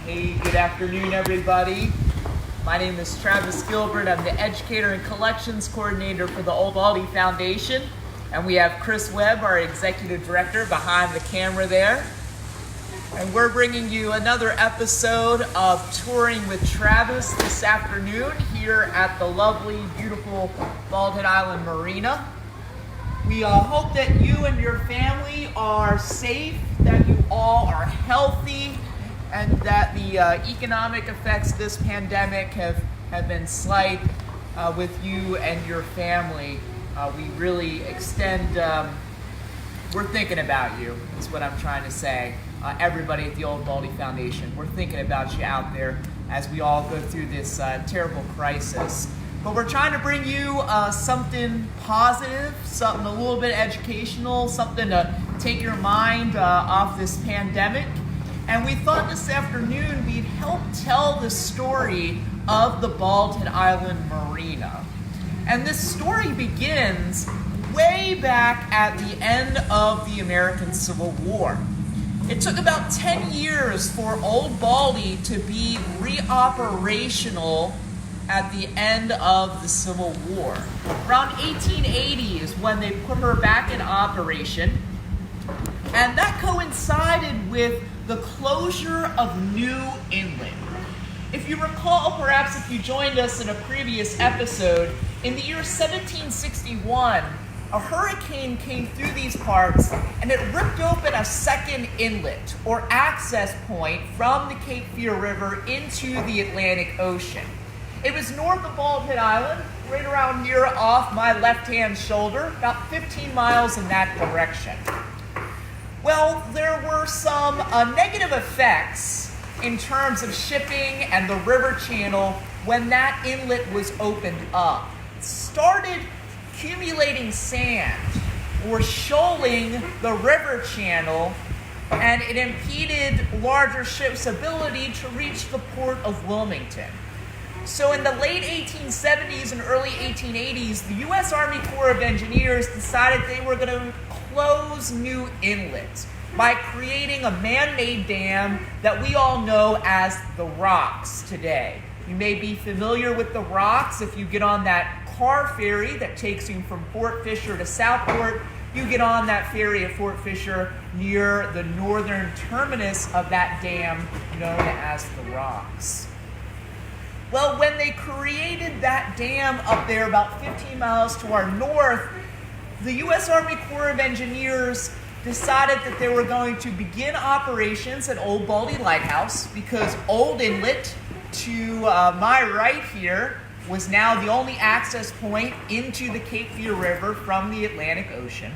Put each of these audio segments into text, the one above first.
Hey, good afternoon, everybody. My name is Travis Gilbert. I'm the Educator and Collections Coordinator for the Old Baldy Foundation. And we have Chris Webb, our Executive Director, behind the camera there. And we're bringing you another episode of Touring with Travis this afternoon here at the lovely, beautiful Baldy Island Marina. We hope that you and your family are safe, that you all are healthy, and that the economic effects of this pandemic have been slight with you and your family. We really extend, we're thinking about you, is what I'm trying to say. Everybody at the Old Baldy Foundation, we're thinking about you out there as we all go through this terrible crisis. But we're trying to bring you something positive, something a little bit educational, something to take your mind off this pandemic. And we thought this afternoon we'd help tell the story of the Baldy Island Marina. And this story begins way back at the end of the American Civil War. It took about 10 years for Old Baldy to be re-operational at the end of the Civil War. Around 1880 is when they put her back in operation, and that coincided with the closure of New Inlet. If you recall, perhaps if you joined us in a previous episode, in the year 1761, a hurricane came through these parts and it ripped open a second inlet or access point from the Cape Fear River into the Atlantic Ocean. It was north of Baldy Island, right around here off my left-hand shoulder, about 15 miles in that direction. Well, there were some negative effects in terms of shipping and the river channel when that inlet was opened up. It started accumulating sand or shoaling the river channel, and it impeded larger ships' ability to reach the port of Wilmington. So in the late 1870s and early 1880s, the U.S. Army Corps of Engineers decided they were going to close New Inlet by creating a man-made dam that we all know as the Rocks today. You may be familiar with the Rocks if you get on that car ferry that takes you from Fort Fisher to Southport. You get on that ferry at Fort Fisher near the northern terminus of that dam known as the Rocks. Well, when they created that dam up there about 15 miles to our north, the U.S. Army Corps of Engineers decided that they were going to begin operations at Old Baldy Lighthouse because Old Inlet to my right here was now the only access point into the Cape Fear River from the Atlantic Ocean.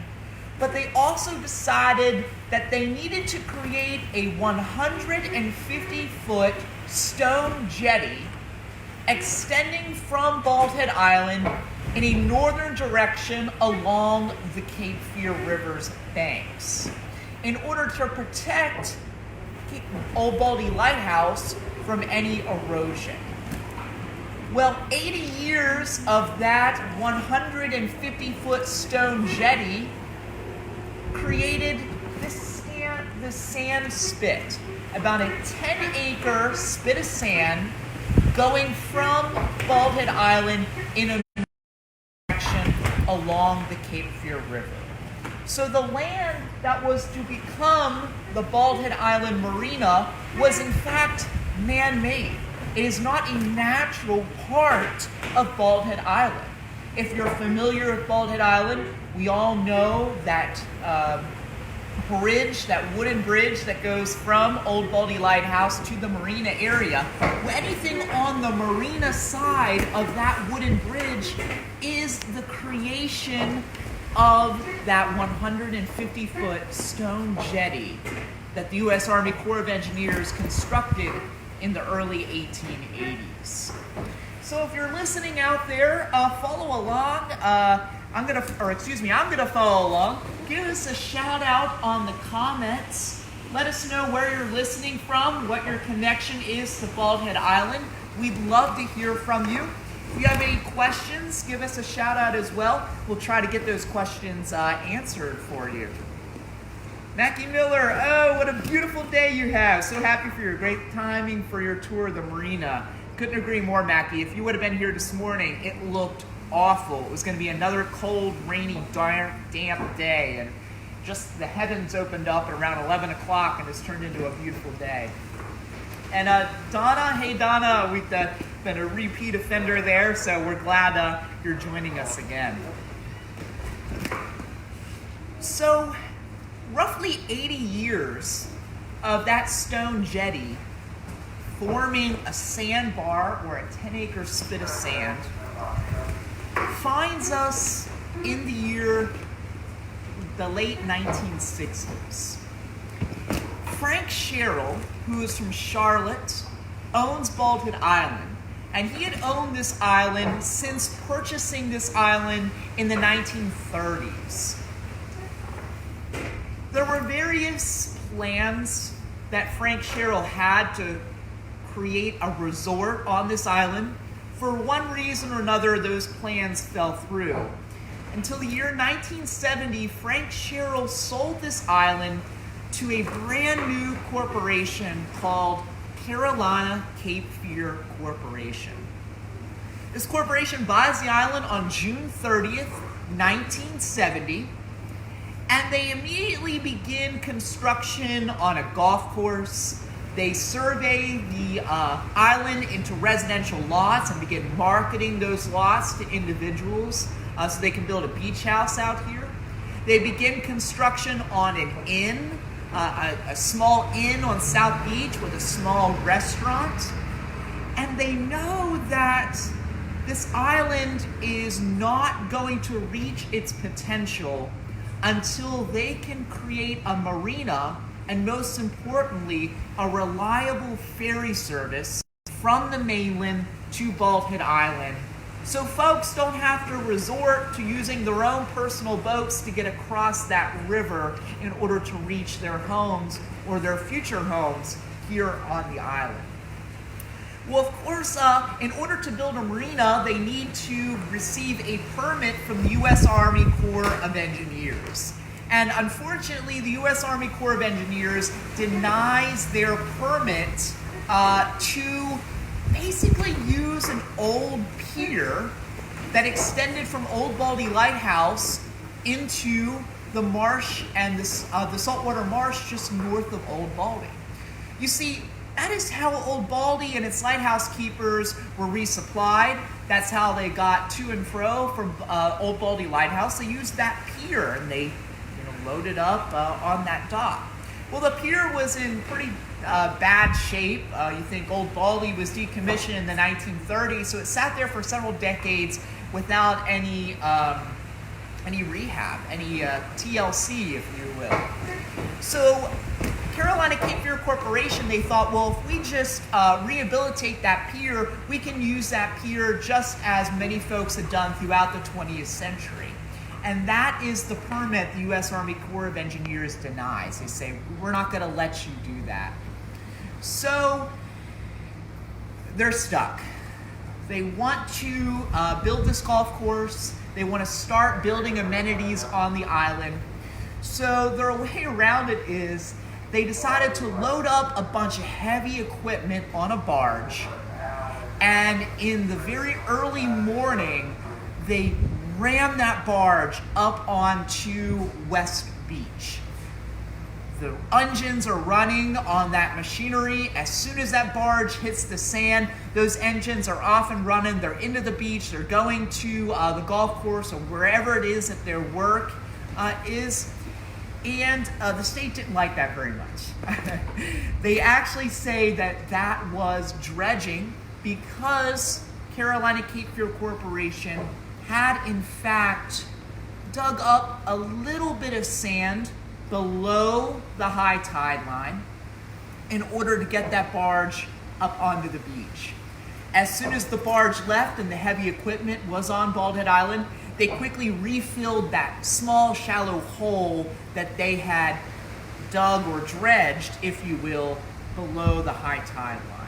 But they also decided that they needed to create a 150-foot stone jetty extending from Baldy Island in a northern direction along the Cape Fear River's banks in order to protect Old Baldy Lighthouse from any erosion. Well, 80 years of that 150-foot stone jetty created this sand spit, about a 10-acre spit of sand going from Baldy Island in a direction along the Cape Fear River. So the land that was to become the Baldy Island Marina was in fact man-made. It is not a natural part of Baldy Island. If you're familiar with Baldy Island, we all know that bridge, that wooden bridge that goes from Old Baldy Lighthouse to the Marina area. Anything on the Marina side of that wooden bridge is the creation of that 150-foot stone jetty that the U.S. Army Corps of Engineers constructed in the early 1880s. So if you're listening out there, follow along. I'm gonna follow along. Give us a shout out on the comments. Let us know where you're listening from, what your connection is to Baldy Island. We'd love to hear from you. If you have any questions, give us a shout out as well. We'll try to get those questions answered for you. Mackie Miller, oh, what a beautiful day you have. So happy for your great timing for your tour of the Marina. Couldn't agree more, Mackie. If you would have been here this morning, it looked awful. It was going to be another cold, rainy, dark, damp day. And just the heavens opened up at around 11 o'clock and it's turned into a beautiful day. And Donna, hey Donna, we've been a repeat offender there, so we're glad you're joining us again. So, roughly 80 years of that stone jetty forming a sandbar or a 10-acre spit of sand finds us in the late 1960s. Frank Sherrill, who is from Charlotte, owns Baldy Island, and he had owned this island since purchasing this island in the 1930s. There were various plans that Frank Sherrill had to create a resort on this island. For one reason or another, those plans fell through. Until the year 1970, Frank Sherrill sold this island to a brand new corporation called Carolina Cape Fear Corporation. This corporation buys the island on June 30th, 1970, and they immediately begin construction on a golf course. They survey the island into residential lots and begin marketing those lots to individuals so they can build a beach house out here. They begin construction on an inn, a small inn on South Beach with a small restaurant. And they know that this island is not going to reach its potential until they can create a marina and, most importantly, a reliable ferry service from the mainland to Baldy Island, so folks don't have to resort to using their own personal boats to get across that river in order to reach their homes or their future homes here on the island. Well, of course, in order to build a marina, they need to receive a permit from the U.S. Army Corps of Engineers. And unfortunately, the U.S. Army Corps of Engineers denies their permit to basically use an old pier that extended from Old Baldy Lighthouse into the marsh and the saltwater marsh just north of Old Baldy. You see, that is how Old Baldy and its lighthouse keepers were resupplied. That's how they got to and fro from Old Baldy Lighthouse. They used that pier and they loaded up on that dock. Well, the pier was in pretty bad shape. You think Old Baldy was decommissioned in the 1930s, so it sat there for several decades without any rehab, any TLC, if you will. So Carolina Cape Fear Corporation, they thought, well, if we just rehabilitate that pier, we can use that pier just as many folks had done throughout the 20th century. And that is the permit the U.S. Army Corps of Engineers denies. They say, we're not going to let you do that. So they're stuck. They want to build this golf course. They want to start building amenities on the island. So their way around it is they decided to load up a bunch of heavy equipment on a barge. And in the very early morning, they ram that barge up onto West Beach. The engines are running on that machinery. As soon as that barge hits the sand, those engines are off and running. They're into the beach. They're going to the golf course or wherever it is that their work is. And the state didn't like that very much. They actually say that that was dredging because Carolina Cape Fear Corporation had in fact dug up a little bit of sand below the high tide line in order to get that barge up onto the beach. As soon as the barge left and the heavy equipment was on Baldy Island, they quickly refilled that small shallow hole that they had dug or dredged, if you will, below the high tide line.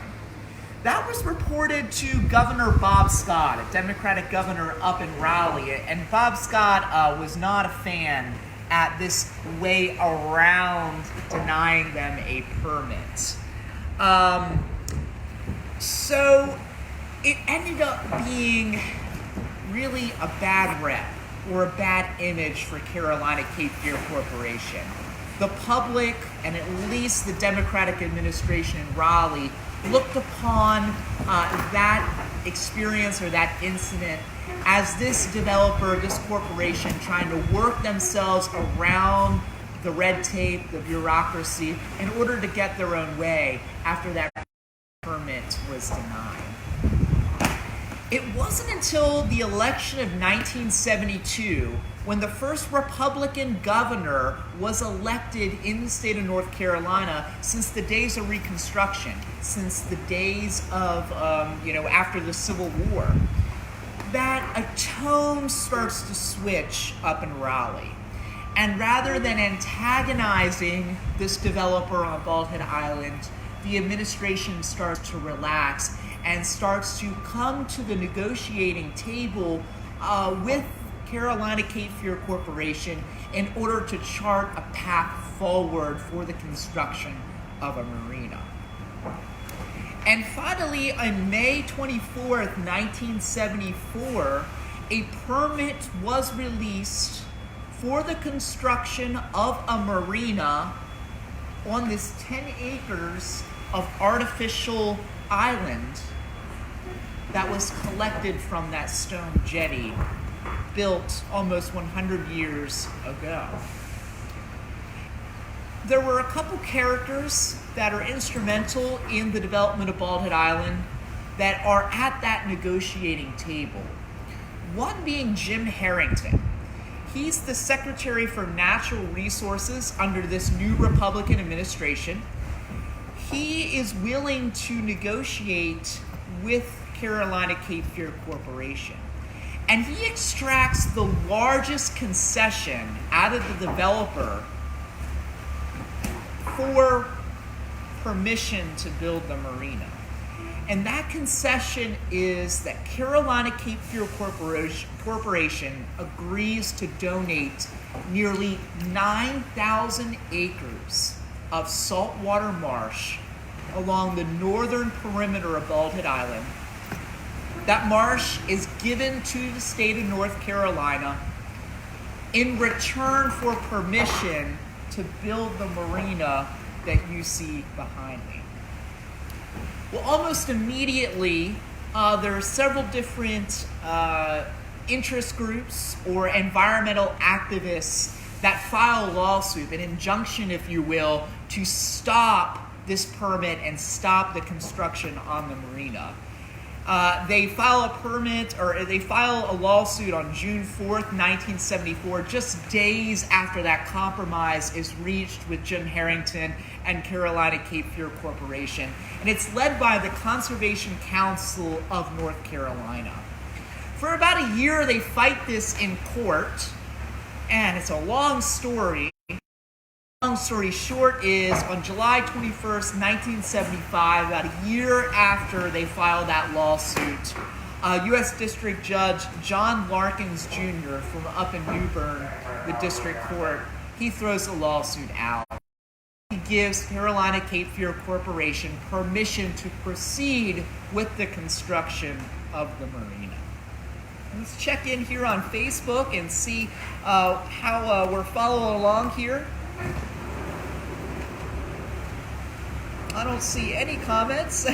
That was reported to Governor Bob Scott, a Democratic governor up in Raleigh, and Bob Scott was not a fan at this way around denying them a permit. So it ended up being really a bad rep or a bad image for Carolina Cape Fear Corporation. The public, and at least the Democratic administration in Raleigh, looked upon that experience or that incident as this developer, this corporation, trying to work themselves around the red tape, the bureaucracy, in order to get their own way after that permit was denied. It wasn't until the election of 1972 when the first Republican governor was elected in the state of North Carolina since the days of Reconstruction, since the days of, after the Civil War, that a tone starts to switch up in Raleigh. And rather than antagonizing this developer on Baldy Island, the administration starts to relax and starts to come to the negotiating table with Carolina Cape Fear Corporation in order to chart a path forward for the construction of a marina. And finally, on May 24th, 1974, a permit was released for the construction of a marina on this 10 acres of artificial island that was collected from that stone jetty built almost 100 years ago. There were a couple characters that are instrumental in the development of Baldy Island that are at that negotiating table. One being Jim Harrington. He's the Secretary for Natural Resources under this new Republican administration. He is willing to negotiate with Carolina Cape Fear Corporation. And he extracts the largest concession out of the developer for permission to build the marina. And that concession is that Carolina Cape Fear Corporation agrees to donate nearly 9,000 acres of saltwater marsh along the northern perimeter of Baldy Island. That marsh is given to the state of North Carolina in return for permission to build the marina that you see behind me. Well, almost immediately, there are several different interest groups or environmental activists that file a lawsuit, an injunction, if you will, to stop this permit and stop the construction on the marina. They file a lawsuit on June 4th, 1974, just days after that compromise is reached with Jim Harrington and Carolina Cape Fear Corporation. And it's led by the Conservation Council of North Carolina. For about a year, they fight this in court, and it's a long story. Long story short is, on July 21st, 1975, about a year after they filed that lawsuit, U.S. District Judge John Larkins Jr. from up in New Bern, the district court, he throws the lawsuit out. He gives Carolina Cape Fear Corporation permission to proceed with the construction of the marina. Let's check in here on Facebook and see how we're following along here. I don't see any comments.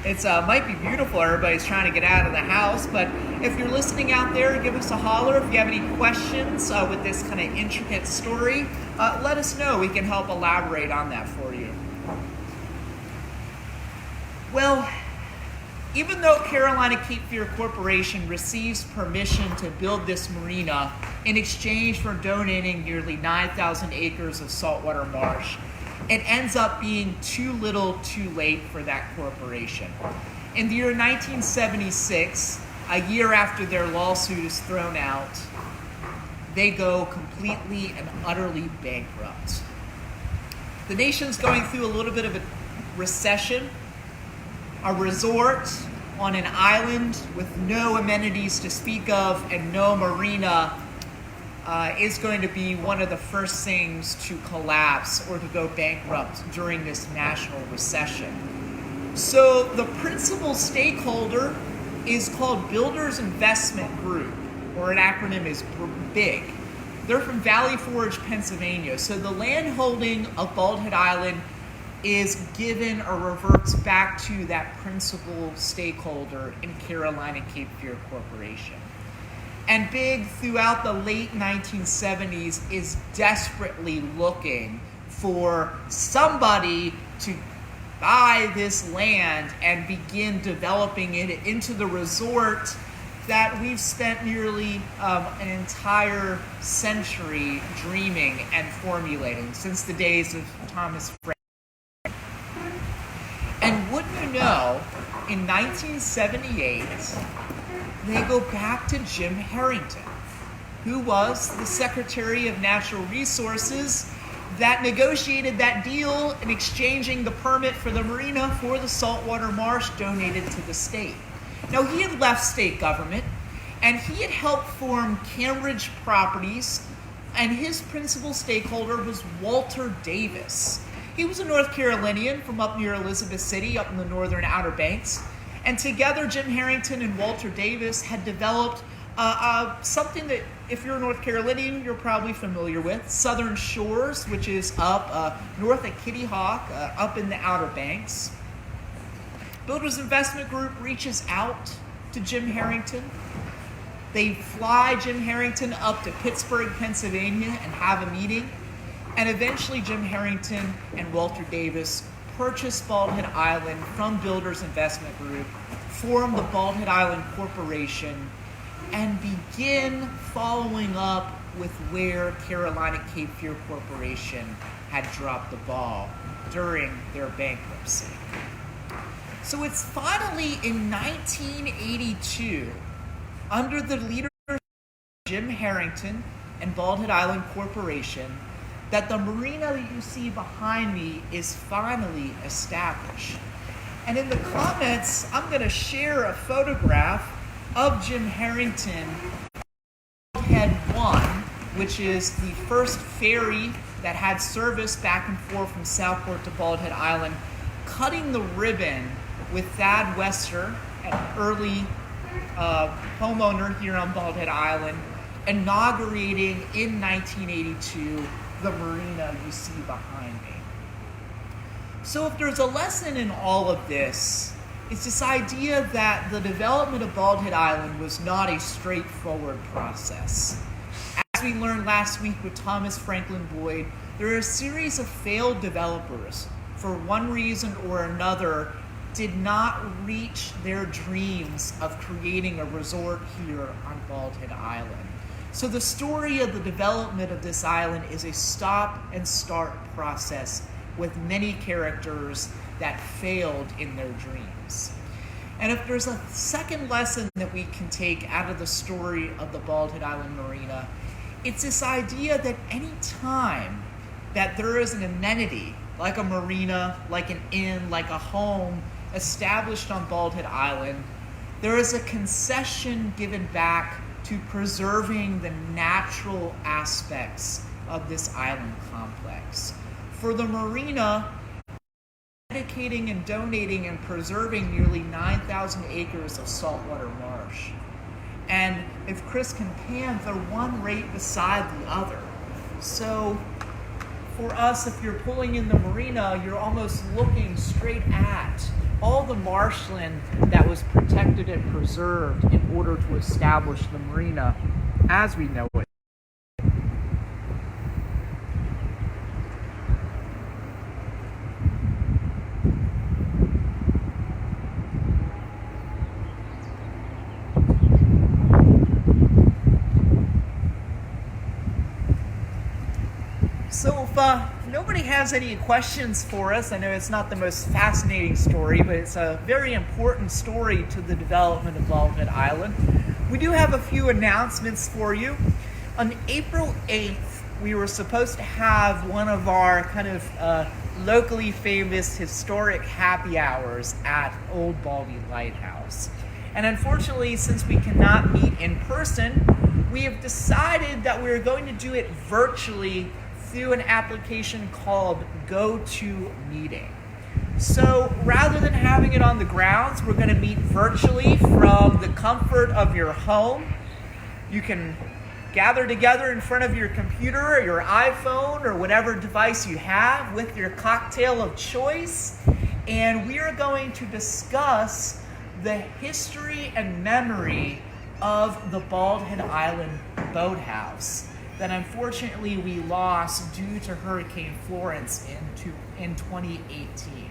It's might be beautiful. Everybody's trying to get out of the house. But if you're listening out there, give us a holler. If you have any questions with this kind of intricate story, let us know. We can help elaborate on that for you. Well, even though Carolina Cape Fear Corporation receives permission to build this marina in exchange for donating nearly 9,000 acres of saltwater marsh, it ends up being too little too late for that corporation. In the year 1976, a year after their lawsuit is thrown out, they go completely and utterly bankrupt. The nation's going through a little bit of a recession. A resort on an island with no amenities to speak of and no marina is going to be one of the first things to collapse or to go bankrupt during this national recession. So the principal stakeholder is called Builders Investment Group, or an acronym is BIG. They're from Valley Forge, Pennsylvania. So the land holding of Bald Head Island is given or reverts back to that principal stakeholder in Carolina Cape Fear Corporation. And BIG, throughout the late 1970s, is desperately looking for somebody to buy this land and begin developing it into the resort that we've spent nearly an entire century dreaming and formulating since the days of Thomas Frank. And wouldn't you know, in 1978, they go back to Jim Harrington, who was the Secretary of Natural Resources that negotiated that deal in exchanging the permit for the marina for the saltwater marsh donated to the state. Now, he had left state government, and he had helped form Cambridge Properties, and his principal stakeholder was Walter Davis. He was a North Carolinian from up near Elizabeth City, up in the northern Outer Banks. And together, Jim Harrington and Walter Davis had developed something that, if you're a North Carolinian, you're probably familiar with, Southern Shores, which is up north of Kitty Hawk, up in the Outer Banks. Builders Investment Group reaches out to Jim Harrington. They fly Jim Harrington up to Pittsburgh, Pennsylvania, and have a meeting. And eventually, Jim Harrington and Walter Davis purchase Bald Head Island from Builders Investment Group, form the Bald Head Island Corporation, and begin following up with where Carolina Cape Fear Corporation had dropped the ball during their bankruptcy. So it's finally in 1982, under the leadership of Jim Harrington and Bald Head Island Corporation, that the marina that you see behind me is finally established. And in the comments, I'm going to share a photograph of Jim Harrington, Head 1, which is the first ferry that had service back and forth from Southport to Bald Head Island, cutting the ribbon with Thad Wester, an early homeowner here on Bald Head Island, inaugurating in 1982 the marina you see behind me. So if there's a lesson in all of this, it's this idea that the development of Bald Head Island was not a straightforward process. As we learned last week with Thomas Franklin Boyd, there are a series of failed developers, for one reason or another, did not reach their dreams of creating a resort here on Bald Head Island. So the story of the development of this island is a stop and start process with many characters that failed in their dreams. And if there's a second lesson that we can take out of the story of the Bald Head Island Marina, it's this idea that any time that there is an amenity, like a marina, like an inn, like a home established on Bald Head Island, there is a concession given back to preserving the natural aspects of this island complex. For the marina, dedicating and donating and preserving nearly 9,000 acres of saltwater marsh. And if Chris can pan, they're one right beside the other. So for us, if you're pulling in the marina, you're almost looking straight at all the marshland that was protected and preserved in order to establish the marina as we know it. So if nobody has any questions for us, I know it's not the most fascinating story, but it's a very important story to the development of Bald Head Island. We do have a few announcements for you. On April 8th, we were supposed to have one of our kind of locally famous historic happy hours at Old Baldy Lighthouse. And unfortunately, since we cannot meet in person, we have decided that we're going to do it virtually through an application called GoToMeeting. So rather than having it on the grounds, we're going to meet virtually from the comfort of your home. You can gather together in front of your computer or your iPhone or whatever device you have with your cocktail of choice, and we are going to discuss the history and memory of the Bald Head Island boathouse that unfortunately we lost due to Hurricane Florence in 2018.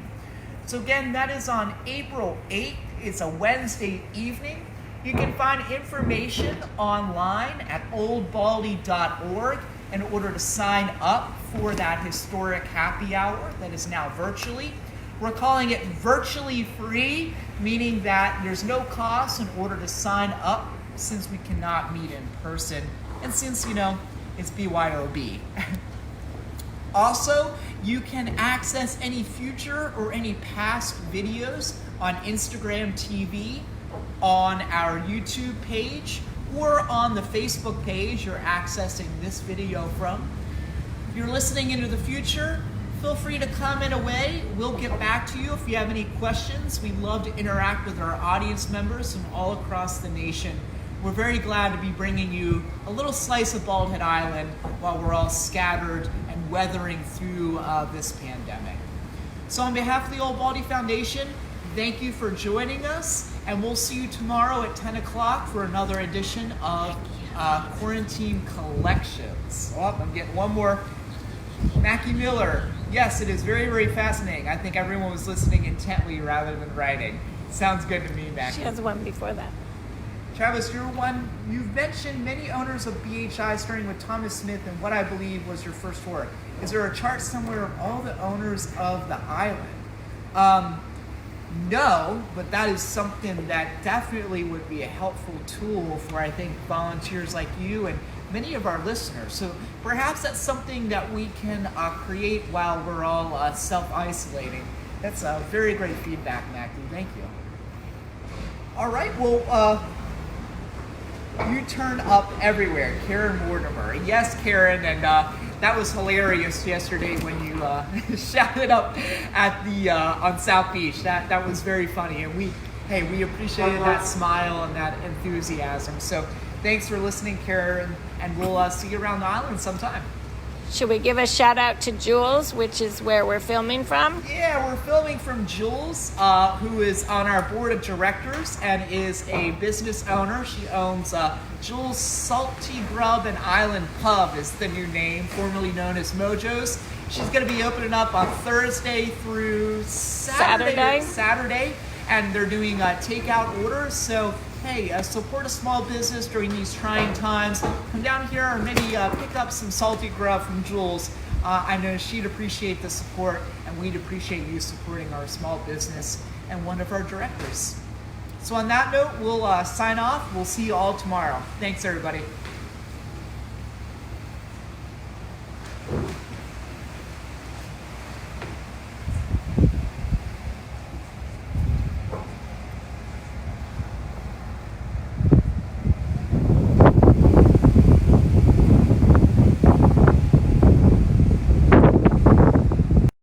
So again, that is on April 8th. It's a Wednesday evening. You can find information online at oldbaldy.org in order to sign up for that historic happy hour that is now virtually. We're calling it virtually free, meaning that there's no cost in order to sign up since we cannot meet in person and since, it's BYOB. Also, you can access any future or any past videos on Instagram TV, on our YouTube page, or on the Facebook page you're accessing this video from. If you're listening into the future, feel free to comment away. We'll get back to you if you have any questions. We love to interact with our audience members from all across the nation. We're very glad to be bringing you a little slice of Bald Head Island while we're all scattered and weathering through this pandemic. So on behalf of the Old Baldy Foundation, thank you for joining us, and we'll see you tomorrow at 10 o'clock for another edition of Quarantine Collections. Oh, I'm getting one more. Mackie Miller. Yes, it is very, very fascinating. I think everyone was listening intently rather than writing. Sounds good to me, Mackie. She has one before that. Travis, you're one. You've mentioned many owners of BHI, starting with Thomas Smith and what I believe was your first tour. Is there a chart somewhere of all the owners of the island? No, but that is something that definitely would be a helpful tool for, I think, volunteers like you and many of our listeners. So perhaps that's something that we can create while we're all self-isolating. That's very great feedback, Mackie. Thank you. All right, well, you turn up everywhere. Karen Mortimer. Yes, Karen, and that was hilarious yesterday when you shouted up at the on South Beach. That was very funny, and we appreciated that smile and that enthusiasm. So thanks for listening, Karen, and we'll see you around the island sometime. Should we give a shout out to Jules, which is where we're filming from? Yeah, we're filming from Jules, who is on our board of directors and is a business owner. She owns Jules Salty Grub and Island Pub is the new name, formerly known as Mojo's. She's going to be opening up on Thursday through Saturday, and they're doing takeout orders. So hey, support a small business during these trying times. Come down here and maybe pick up some salty grub from Jules. I know she'd appreciate the support, and we'd appreciate you supporting our small business and one of our directors. So on that note, we'll sign off. We'll see you all tomorrow. Thanks, everybody.